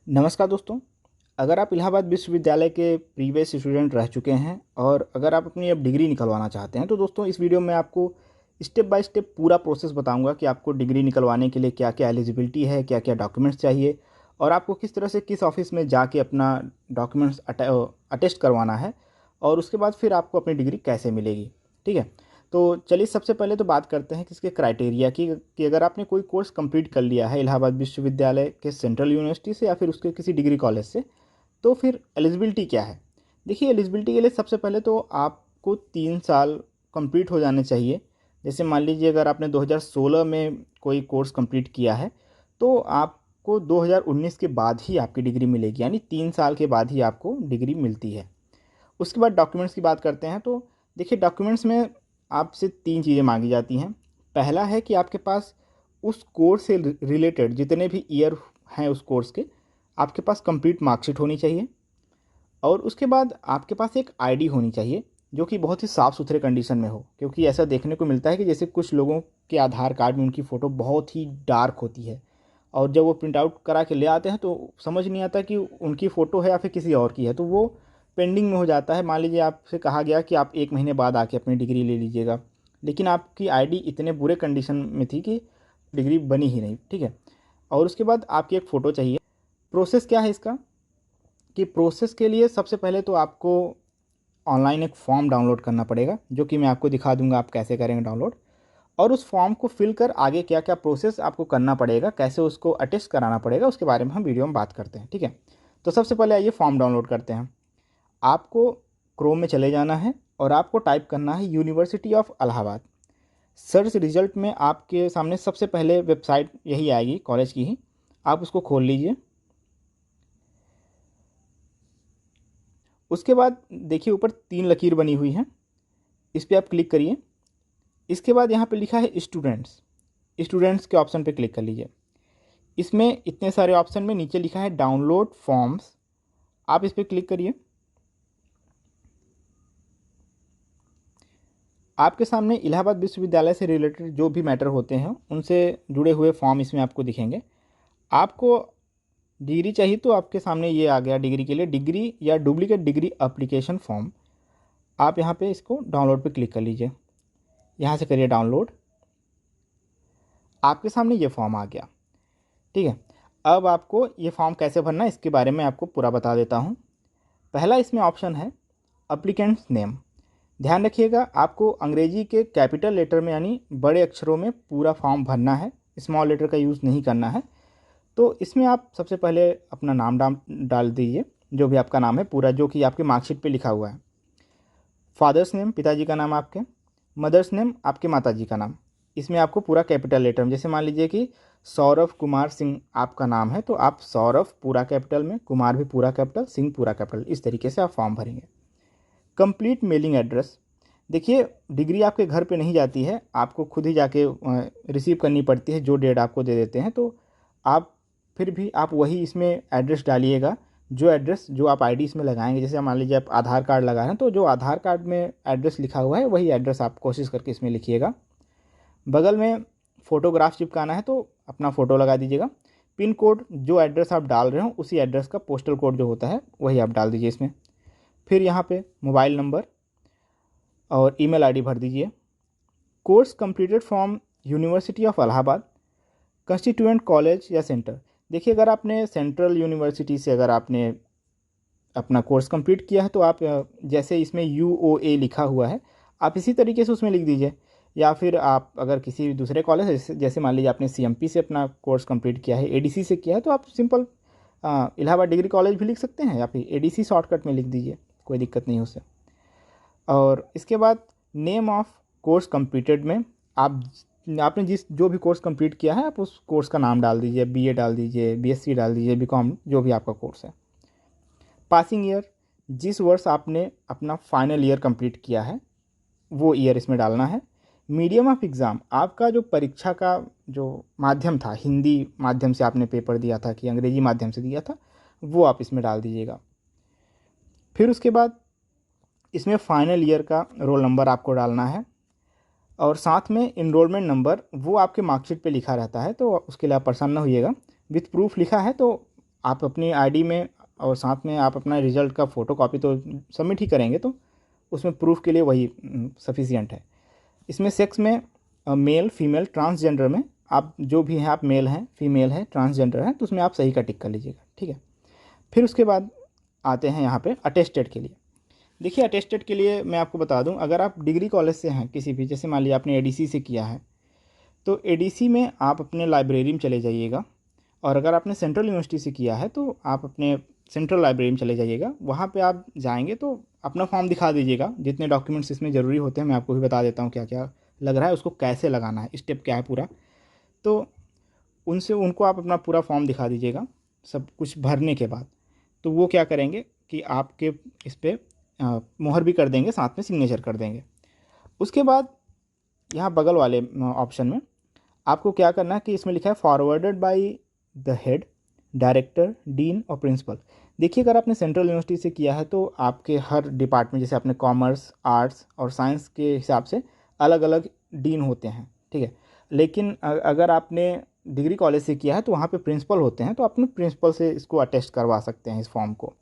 नमस्कार दोस्तों। अगर आप इलाहाबाद विश्वविद्यालय के प्रीवियस स्टूडेंट रह चुके हैं और अगर आप अपनी अब डिग्री निकलवाना चाहते हैं तो दोस्तों इस वीडियो में आपको स्टेप बाय स्टेप पूरा प्रोसेस बताऊंगा कि आपको डिग्री निकलवाने के लिए क्या क्या एलिजिबिलिटी है, क्या क्या डॉक्यूमेंट्स चाहिए और आपको किस तरह से किस ऑफिस में जाके अपना डॉक्यूमेंट्स अटेस्ट करवाना है और उसके बाद फिर आपको अपनी डिग्री कैसे मिलेगी। ठीक है, तो चलिए सबसे पहले तो बात करते हैं कि इसके क्राइटेरिया की कि अगर आपने कोई कोर्स कंप्लीट कर लिया है इलाहाबाद विश्वविद्यालय के सेंट्रल यूनिवर्सिटी से या फिर उसके किसी डिग्री कॉलेज से, तो फिर एलिजिबिलिटी क्या है। देखिए, एलिजिबिलिटी के लिए सबसे पहले तो आपको 3 साल कंप्लीट हो जाने चाहिए। जैसे मान लीजिए अगर आपने 2016 में कोई कोर्स कंप्लीट किया है तो आपको 2019 के बाद ही आपकी डिग्री मिलेगी, यानी 3 साल के बाद ही आपको डिग्री मिलती है। उसके बाद डॉक्यूमेंट्स की बात करते हैं तो देखिए, डॉक्यूमेंट्स में आपसे 3 चीज़ें मांगी जाती हैं। पहला है कि आपके पास उस कोर्स से रिलेटेड जितने भी ईयर हैं उस कोर्स के, आपके पास कंप्लीट मार्कशीट होनी चाहिए और उसके बाद आपके पास एक आईडी होनी चाहिए जो कि बहुत ही साफ़ सुथरे कंडीशन में हो, क्योंकि ऐसा देखने को मिलता है कि जैसे कुछ लोगों के आधार कार्ड में उनकी फ़ोटो बहुत ही डार्क होती है और जब वो प्रिंट आउट करा के ले आते हैं तो समझ नहीं आता कि उनकी फ़ोटो है या फिर किसी और की है, तो वो पेंडिंग में हो जाता है। मान लीजिए आपसे कहा गया कि आप 1 महीने बाद आके अपनी डिग्री ले लीजिएगा, लेकिन आपकी आईडी इतने बुरे कंडीशन में थी कि डिग्री बनी ही नहीं। ठीक है, और उसके बाद आपकी एक फ़ोटो चाहिए। प्रोसेस क्या है इसका कि प्रोसेस के लिए सबसे पहले तो आपको ऑनलाइन एक फॉर्म डाउनलोड करना पड़ेगा, जो कि मैं आपको दिखा दूंगा आप कैसे करेंगे डाउनलोड। और उस फॉर्म को फिल कर आगे क्या क्या प्रोसेस आपको करना पड़ेगा, कैसे उसको अटेस्ट कराना पड़ेगा, उसके बारे में हम वीडियो में बात करते हैं। ठीक है, तो सबसे पहले आइए फॉर्म डाउनलोड करते हैं। आपको क्रोम में चले जाना है और आपको टाइप करना है university of Allahabad. Search result में आपके सामने सबसे पहले वेबसाइट यही आएगी, कॉलेज की ही। आप उसको खोल लीजिए। उसके बाद देखिए ऊपर 3 लकीर बनी हुई है, इस पर आप क्लिक करिए। इसके बाद यहाँ पे लिखा है स्टूडेंट्स। स्टूडेंट्स के ऑप्शन पे क्लिक कर लीजिए। इसमें इतने सारे ऑप्शन में नीचे लिखा है डाउनलोड फॉर्म्स, आप इस पर क्लिक करिए। आपके सामने इलाहाबाद विश्वविद्यालय से रिलेटेड जो भी मैटर होते हैं उनसे जुड़े हुए फॉर्म इसमें आपको दिखेंगे। आपको डिग्री चाहिए तो आपके सामने ये आ गया, डिग्री के लिए डिग्री या डुप्लीकेट डिग्री एप्लीकेशन फॉर्म। आप यहाँ पे इसको डाउनलोड पे क्लिक कर लीजिए, यहाँ से करिए डाउनलोड। आपके सामने ये फॉर्म आ गया। ठीक है, अब आपको ये फॉर्म कैसे भरना है इसके बारे में आपको पूरा बता देता हूँ। पहला इसमें ऑप्शन है अप्लीकेंट्स नेम। ध्यान रखिएगा, आपको अंग्रेजी के कैपिटल लेटर में यानी बड़े अक्षरों में पूरा फॉर्म भरना है, स्मॉल लेटर का यूज़ नहीं करना है। तो इसमें आप सबसे पहले अपना नाम डाल दीजिए, जो भी आपका नाम है पूरा, जो कि आपके मार्कशीट पे लिखा हुआ है। फादर्स नेम पिताजी का नाम आपके, मदर्स नेम आपके माताजी का नाम। इसमें आपको पूरा कैपिटल लेटर में, जैसे मान लीजिए कि सौरभ कुमार सिंह आपका नाम है तो आप सौरभ पूरा कैपिटल में, कुमार भी पूरा कैपिटल, सिंह पूरा कैपिटल, इस तरीके से आप फॉर्म भरेंगे। Complete mailing address. देखिए, डिग्री आपके घर पे नहीं जाती है, आपको खुद ही जाके रिसीव करनी पड़ती है, जो डेट आपको दे देते हैं। तो आप फिर भी आप वही इसमें एड्रेस डालिएगा, जो एड्रेस जो आप आईडी इसमें लगाएंगे। जैसे मान लीजिए आप आधार कार्ड लगा रहे हैं तो जो आधार कार्ड में एड्रेस लिखा हुआ है वही एड्रेस आप कोशिश करके इसमें लिखिएगा। बगल में फ़ोटोग्राफ चिपकाना है तो अपना फ़ोटो लगा दीजिएगा। पिन कोड, जो एड्रेस आप डाल रहे हो उसी एड्रेस का पोस्टल कोड जो होता है वही आप डाल दीजिए इसमें। फिर यहाँ पे मोबाइल नंबर और ईमेल आईडी भर दीजिए। Course completed from university of Allahabad, constituent college या सेंटर। देखिए, अगर आपने सेंट्रल यूनिवर्सिटी से अगर आपने अपना कोर्स कंप्लीट किया है तो आप जैसे इसमें UOA लिखा हुआ है आप इसी तरीके से उसमें लिख दीजिए। या फिर आप अगर किसी दूसरे कॉलेज जैसे मान लीजिए आपने CMP से अपना कोर्स कंप्लीट किया है, ADC से किया है, तो आप सिंपल इलाहाबाद डिग्री कॉलेज भी लिख सकते हैं या फिर ADC शॉर्टकट में लिख दीजिए, कोई दिक्कत नहीं उससे। और इसके बाद नेम ऑफ कोर्स कंप्लीटेड में आप आपने जो भी कोर्स कंप्लीट किया है आप उस कोर्स का नाम डाल दीजिए, BA डाल दीजिए, BSc डाल दीजिए, BCom, जो भी आपका कोर्स है। पासिंग ईयर, जिस वर्ष आपने अपना फाइनल ईयर कंप्लीट किया है वो ईयर इसमें डालना है। मीडियम ऑफ एग्ज़ाम, आपका जो परीक्षा का जो माध्यम था, हिंदी माध्यम से आपने पेपर दिया था कि अंग्रेजी माध्यम से दिया था, वो आप इसमें डाल दीजिएगा। फिर उसके बाद इसमें फाइनल ईयर का रोल नंबर आपको डालना है और साथ में इनरोलमेंट नंबर, वो आपके मार्कशीट पे लिखा रहता है तो उसके लिए आप परेशान ना होइएगा। विथ प्रूफ लिखा है तो आप अपनी आईडी में और साथ में आप अपना रिजल्ट का फ़ोटोकॉपी तो सबमिट ही करेंगे, तो उसमें प्रूफ के लिए वही सफिशियंट है। इसमें सेक्स में मेल, फीमेल, ट्रांसजेंडर में आप जो भी हैं, आप मेल हैं, फीमेल है, ट्रांसजेंडर हैं, तो उसमें आप सही का टिक कर लीजिएगा, ठीक है। फिर उसके बाद आते हैं यहाँ पे अटेस्टेड के लिए। देखिए अटेस्टेड के लिए मैं आपको बता दूं, अगर आप डिग्री कॉलेज से हैं किसी भी, जैसे मान लिया आपने एडीसी से किया है, तो एडीसी में आप अपने लाइब्रेरी में चले जाइएगा, और अगर आपने सेंट्रल यूनिवर्सिटी से किया है तो आप अपने सेंट्रल लाइब्रेरी में चले जाइएगा। वहाँ पे आप जाएंगे तो अपना फॉर्म दिखा दीजिएगा, जितने डॉक्यूमेंट्स इसमें ज़रूरी होते हैं मैं आपको भी बता देता हूँ क्या क्या लग रहा है, उसको कैसे लगाना है, स्टेप क्या है पूरा। तो उनको आप अपना पूरा फॉर्म दिखा दीजिएगा सब कुछ भरने के बाद। तो वो क्या करेंगे कि आपके इस पर मुहर भी कर देंगे, साथ में सिग्नेचर कर देंगे। उसके बाद यहाँ बगल वाले ऑप्शन में आपको क्या करना है कि इसमें लिखा है forwarded by the head, director, dean और प्रिंसिपल। देखिए अगर आपने सेंट्रल यूनिवर्सिटी से किया है तो आपके हर डिपार्टमेंट, जैसे आपने कॉमर्स, आर्ट्स और साइंस के हिसाब से अलग अलग डीन होते हैं, ठीक है। लेकिन अगर आपने डिग्री कॉलेज से किया है तो वहाँ पे प्रिंसिपल होते हैं, तो अपने प्रिंसिपल से इसको अटेस्ट करवा सकते हैं इस फॉर्म को।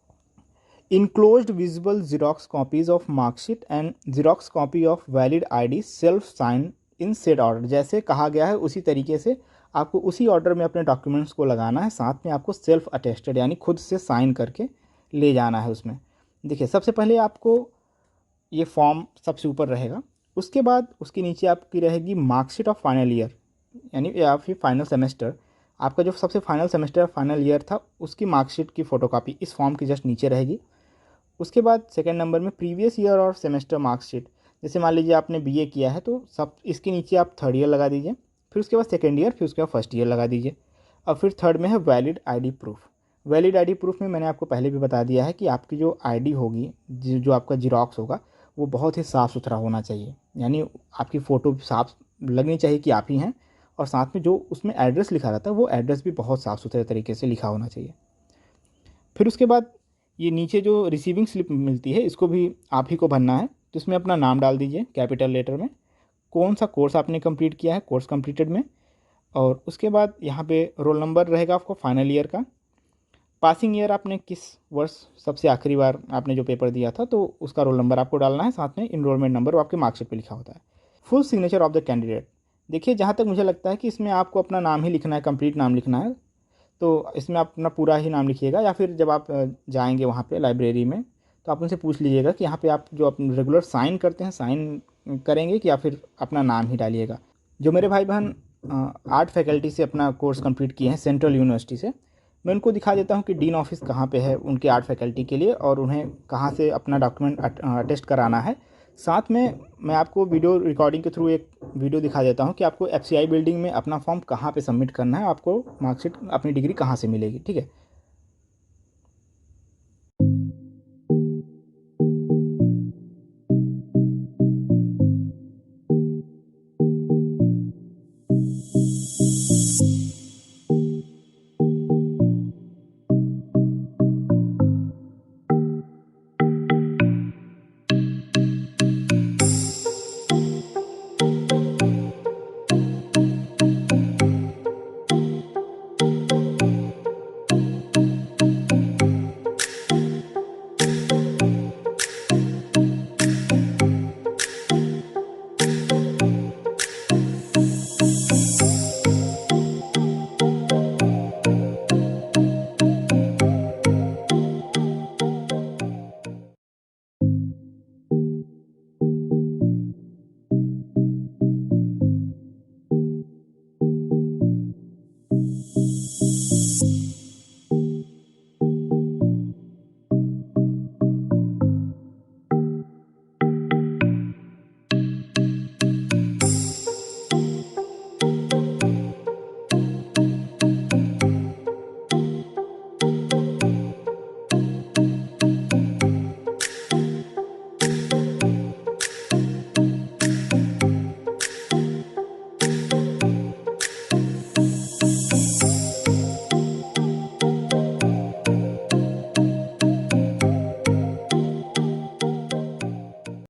Enclosed visible Xerox copies of marksheet and Xerox copy of valid ID self signed in said order। जैसे कहा गया है उसी तरीके से आपको उसी ऑर्डर में अपने डॉक्यूमेंट्स को लगाना है, साथ में आपको सेल्फ अटेस्टेड यानी खुद से साइन करके ले जाना है उसमें। देखिए सबसे पहले आपको ये फॉर्म सबसे ऊपर रहेगा, उसके बाद उसके नीचे आपकी रहेगी मार्कशीट ऑफ फाइनल ईयर, यानी या फिर फाइनल सेमेस्टर। आपका जो सबसे फाइनल सेमेस्टर फाइनल ईयर था उसकी मार्कशीट की फ़ोटोकॉपी इस फॉर्म की जस्ट नीचे रहेगी। उसके बाद सेकंड नंबर में प्रीवियस ईयर और सेमेस्टर मार्कशीट। जैसे मान लीजिए आपने बीए किया है तो सब इसके नीचे आप थर्ड ईयर लगा दीजिए, फिर उसके बाद सेकंड ईयर, फिर उसके बाद फर्स्ट ईयर लगा दीजिए। और फिर थर्ड में है valid ID proof. Valid ID proof में मैंने आपको पहले भी बता दिया है कि आपकी जो आईडी होगी, जो आपका जीरोक्स होगा, वो बहुत ही साफ़ सुथरा होना चाहिए, यानी आपकी फ़ोटो साफ लगनी चाहिए कि आप ही हैं, और साथ में जो उसमें एड्रेस लिखा रहता है वो एड्रेस भी बहुत साफ़ सुथरे तरीके से लिखा होना चाहिए। फिर उसके बाद ये नीचे जो रिसीविंग स्लिप मिलती है इसको भी आप ही को भरना है, तो इसमें अपना नाम डाल दीजिए कैपिटल लेटर में, कौन सा कोर्स आपने कंप्लीट किया है, कोर्स कंप्लीटेड में, और उसके बाद यहाँ पे रोल नंबर रहेगा आपको फाइनल ईयर का, पासिंग ईयर आपने किस वर्ष सबसे आखिरी बार आपने जो पेपर दिया था तो उसका रोल नंबर आपको डालना है, साथ में इनरोलमेंट नंबर वो आपके मार्कशीट पे लिखा होता है। Full signature of the candidate. देखिए जहाँ तक मुझे लगता है कि इसमें आपको अपना नाम ही लिखना है, कंप्लीट नाम लिखना है, तो इसमें आप अपना पूरा ही नाम लिखिएगा, या फिर जब आप जाएंगे वहाँ पे लाइब्रेरी में तो आप उनसे पूछ लीजिएगा कि यहाँ पे आप जो अपने रेगुलर साइन करते हैं साइन करेंगे कि या फिर अपना नाम ही डालिएगा। जो मेरे भाई बहन आर्ट फैकल्टी से अपना कोर्स कंप्लीट किए हैं सेंट्रल यूनिवर्सिटी से, मैं उनको दिखा देता हूँ कि डीन ऑफिस कहाँ पे है उनके आर्ट फैकल्टी के लिए, और उन्हें कहाँ से अपना डॉक्यूमेंट अटेस्ट कराना है। साथ में मैं आपको वीडियो रिकॉर्डिंग के थ्रू एक वीडियो दिखा देता हूँ कि आपको एफसीआई बिल्डिंग में अपना फॉर्म कहाँ पे सबमिट करना है, आपको मार्कशीट अपनी डिग्री कहाँ से मिलेगी, ठीक है।